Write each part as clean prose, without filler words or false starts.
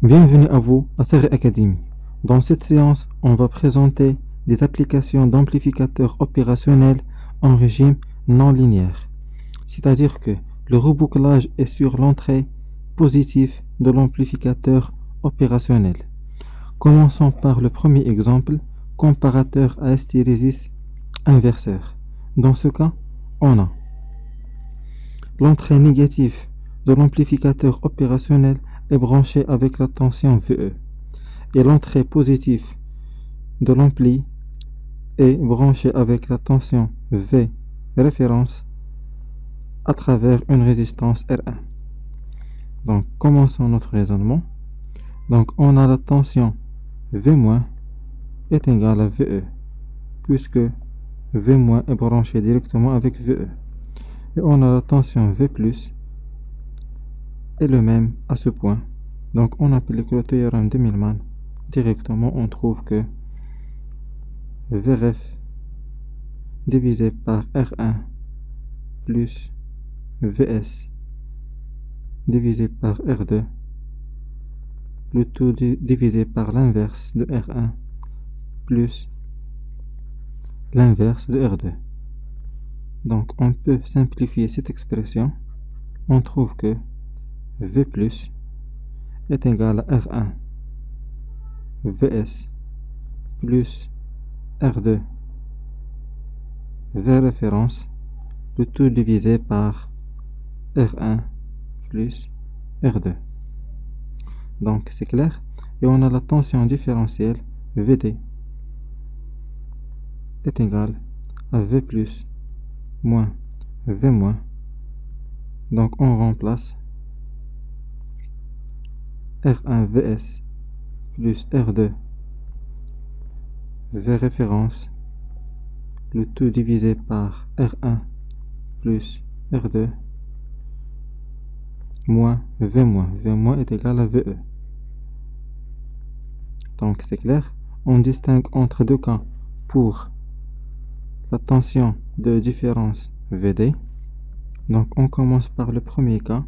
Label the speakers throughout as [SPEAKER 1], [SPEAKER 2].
[SPEAKER 1] Bienvenue à vous à Serre Academy. Dans cette séance, on va présenter des applications d'amplificateurs opérationnels en régime non linéaire. C'est-à-dire que le rebouclage est sur l'entrée positive de l'amplificateur opérationnel. Commençons par le premier exemple, comparateur à hystérésis inverseur. Dans ce cas, on a l'entrée négative de l'amplificateur opérationnel est branchée avec la tension VE et l'entrée positive de l'ampli est branchée avec la tension V référence à travers une résistance R1. Donc commençons notre raisonnement. Donc on a la tension V- est égale à VE puisque V- est branché directement avec VE. Et on a la tension V+ est le même à ce point. Donc on applique le théorème de Millman. Directement on trouve que Vref divisé par R1 plus Vs divisé par R2, le tout divisé par l'inverse de R1 plus l'inverse de R2. Donc on peut simplifier cette expression. On trouve que V+ est égal à R1 Vs plus R2 V référence, le tout divisé par R1 plus R2. Donc c'est clair. Et on a la tension différentielle Vd est égale à V+ moins V-. Donc on remplace R1 Vs plus R2 V référence, le tout divisé par R1 plus R2 moins V-. V- est égal à VE. Donc c'est clair. On distingue entre deux cas pour la tension de différence Vd. Donc on commence par le premier cas.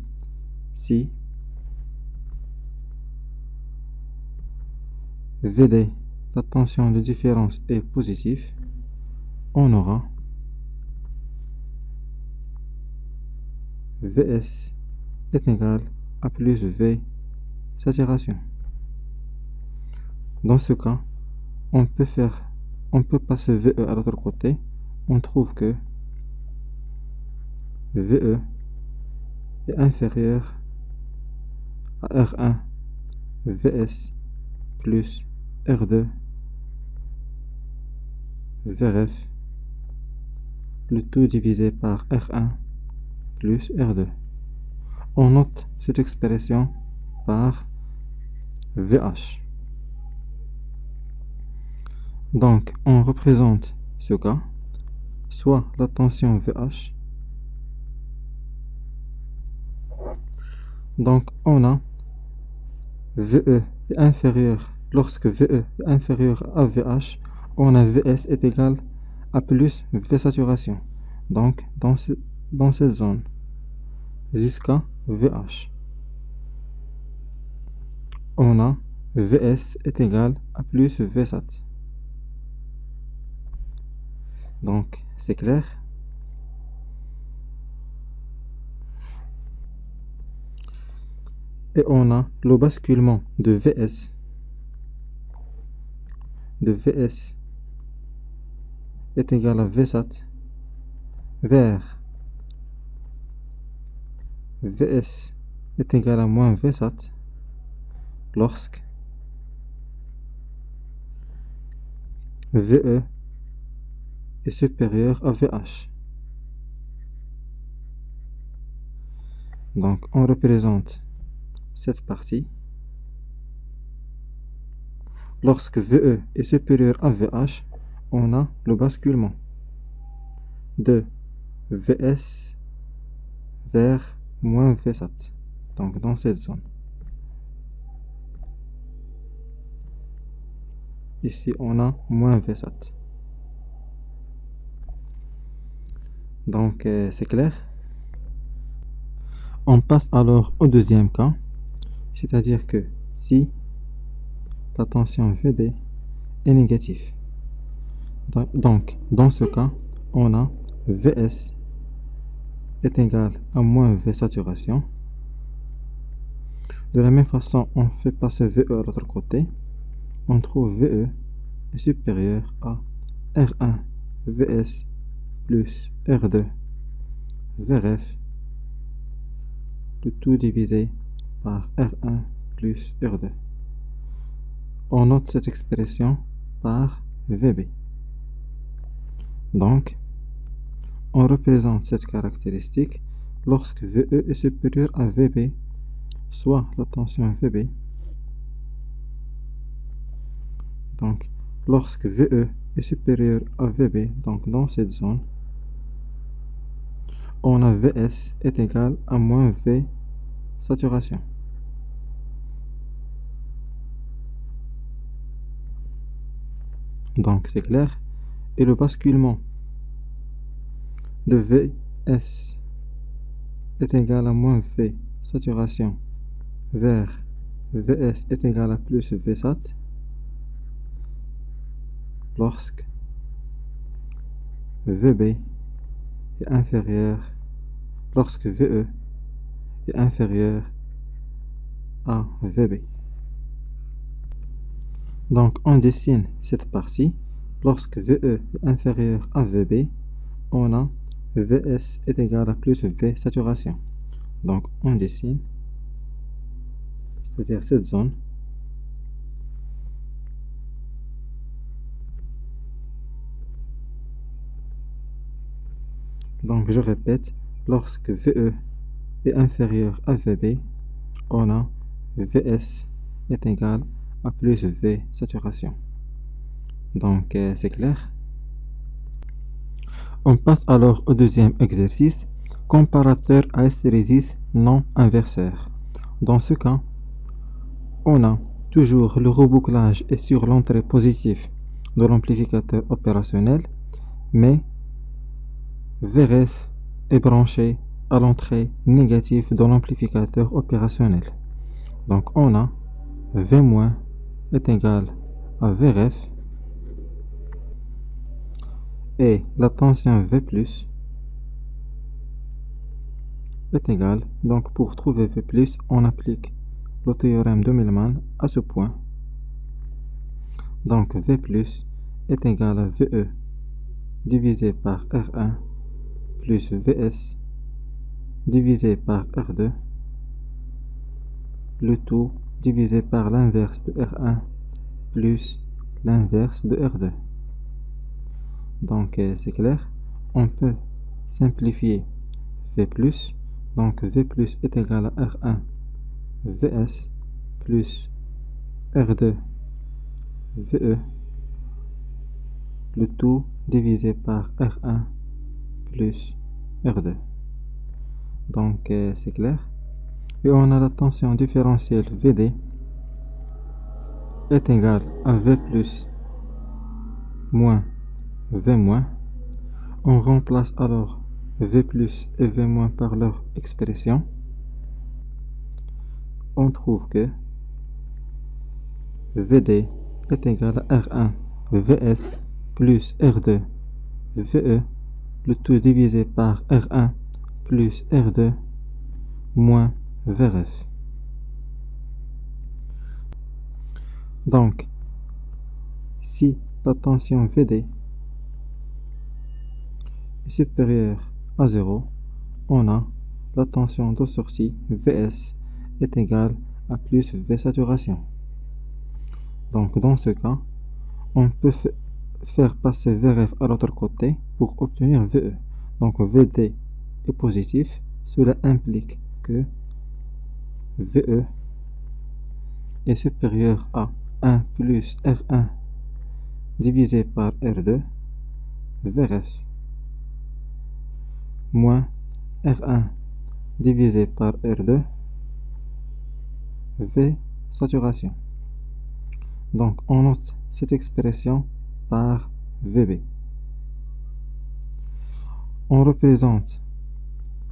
[SPEAKER 1] Si Vd, la tension de différence est positive, on aura Vs est égal à plus V saturation. Dans ce cas, on peut passer VE à l'autre côté. On trouve que VE est inférieur à R1 Vs plus R2 Vref, le tout divisé par R1 plus R2. On note cette expression par VH. Donc on représente ce cas, soit la tension VH. Donc on a VE est inférieur, lorsque VE est inférieur à VH, on a Vs est égal à plus V saturation. Donc dans cette zone, jusqu'à VH, on a Vs est égal à plus Vsat. Donc c'est clair. Et on a le basculement de Vs est égal à Vsat vers Vs est égal à moins Vsat lorsque VE est supérieur à VH. Donc on représente cette partie. Lorsque VE est supérieur à VH, on a le basculement de Vs vers moins Vsat. Donc dans cette zone. Ici, on a moins Vsat. Donc, c'est clair. On passe alors au deuxième cas, c'est-à-dire que si la tension VD est négative, donc dans ce cas, on a Vs est égal à moins V saturation. De la même façon, on fait passer VE à l'autre côté. On trouve VE est supérieur à R1 Vs plus R2 Vref, le tout divisé par R1 plus R2. On note cette expression par VB. Donc, on représente cette caractéristique lorsque VE est supérieur à VB, soit la tension VB. Donc, lorsque VE est supérieur à VB, donc dans cette zone, on a Vs est égal à moins V saturation. Donc, c'est clair. Et le basculement de Vs est égal à moins V saturation vers Vs est égal à plus Vsat lorsque VB est inférieur, lorsque VE est inférieur à VB. Donc on dessine cette partie. Lorsque VE est inférieur à VB, on a Vs est égal à plus V saturation. Donc on dessine, c'est-à-dire cette zone. Donc je répète, lorsque VE est inférieur à VB, on a Vs est égal à plus V saturation. Donc c'est clair. On passe alors au deuxième exercice, comparateur à hystérésis non inverseur. Dans ce cas, on a toujours le rebouclage est sur l'entrée positive de l'amplificateur opérationnel, mais Vref est branché à l'entrée négative de l'amplificateur opérationnel. Donc on a V- est égal à Vref et la tension V+ est égale, donc pour trouver V+, on applique le théorème de Millman à ce point. Donc V+ est égal à VE divisé par R1 plus Vs divisé par R2, le tout divisé par l'inverse de R1 plus l'inverse de R2. Donc c'est clair, on peut simplifier V+, donc V+ est égal à R1 Vs plus R2 VE, le tout divisé par R1 plus R2. Donc c'est clair. Et on a la tension différentielle VD est égale à V+ moins V-. On remplace alors V+ et V- par leur expression. On trouve que VD est égal à R1 Vs plus R2 VE, le tout divisé par R1 plus R2 moins Vref. Donc, si la tension VD est supérieure à 0, on a la tension de sortie Vs est égale à plus V saturation. Donc dans ce cas, on peut faire passer Vref à l'autre côté pour obtenir VE. Donc VD est positif, cela implique que VE est supérieur à 1 plus R1 divisé par R2 Vref moins R1 divisé par R2 V saturation. Donc on note cette expression par VB. On représente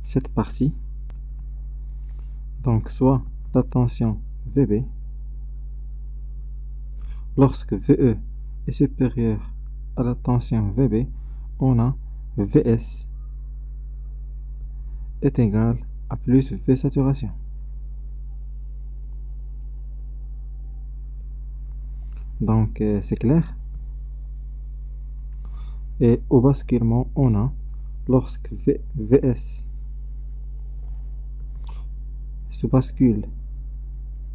[SPEAKER 1] cette partie, donc soit la tension VB, lorsque VE est supérieur à la tension VB, on a VS est égal à plus V saturation. Donc c'est clair. Et au basculement, on a, lorsque VS se bascule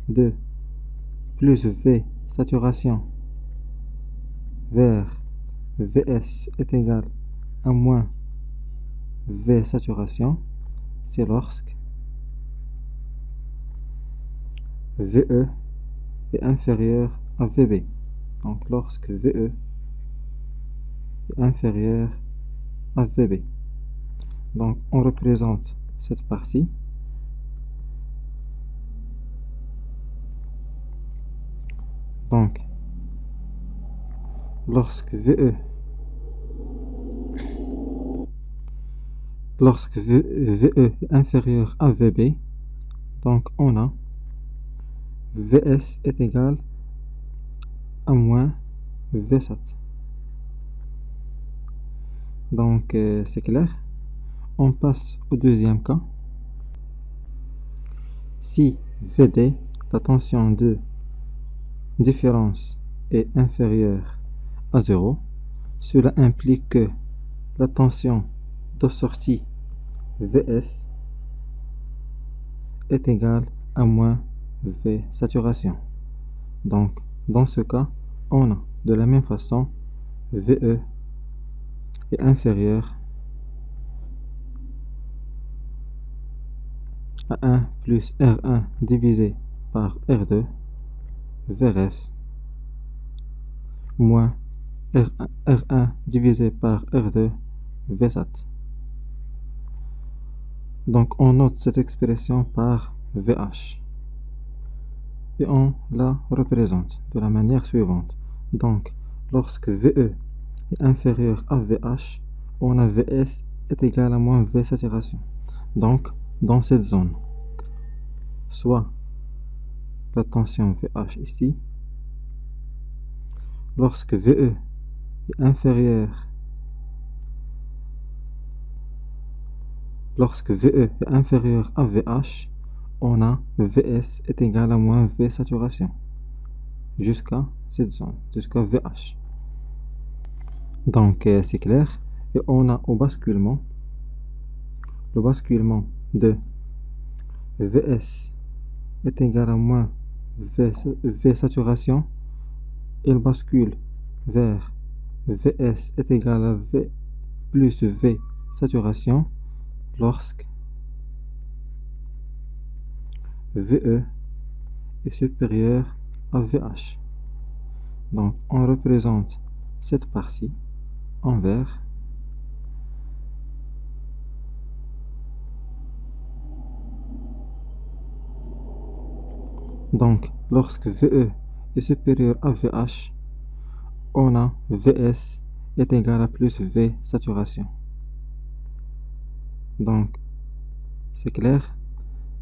[SPEAKER 1] de plus V saturation vers VS est égal à moins V saturation, c'est lorsque VE est inférieur à VB. Donc lorsque VE est inférieur à VB. Donc on représente cette partie. Donc lorsque VE est inférieur à VB, donc on a VS est égal à moins VSAT. Donc c'est clair. On passe au deuxième cas. Si VD, la tension de différence, est inférieure à 0, cela implique que la tension de sortie VS est égale à moins V saturation. Donc dans ce cas, on a de la même façon VE est inférieur à 1 plus R1 divisé par R2 VRF moins R1 divisé par R2 VSAT. Donc on note cette expression par VH et on la représente de la manière suivante. Donc lorsque VE est inférieur à VH, on a VS est égal à moins V saturation. Donc dans cette zone, soit la tension VH ici, lorsque VE est inférieur à VH, on a VS est égal à moins V saturation jusqu'à cette zone, jusqu'à VH. Donc c'est clair. Et on a au basculement, le basculement de VS est égal à moins V saturation. Il bascule vers VS est égal à V plus V saturation lorsque VE est supérieur à VH. Donc on représente cette partie en vert. Donc lorsque VE est supérieur à VH, on a VS est égal à plus V saturation. Donc c'est clair.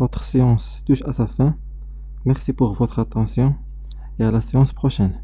[SPEAKER 1] Notre séance touche à sa fin. Merci pour votre attention et à la séance prochaine.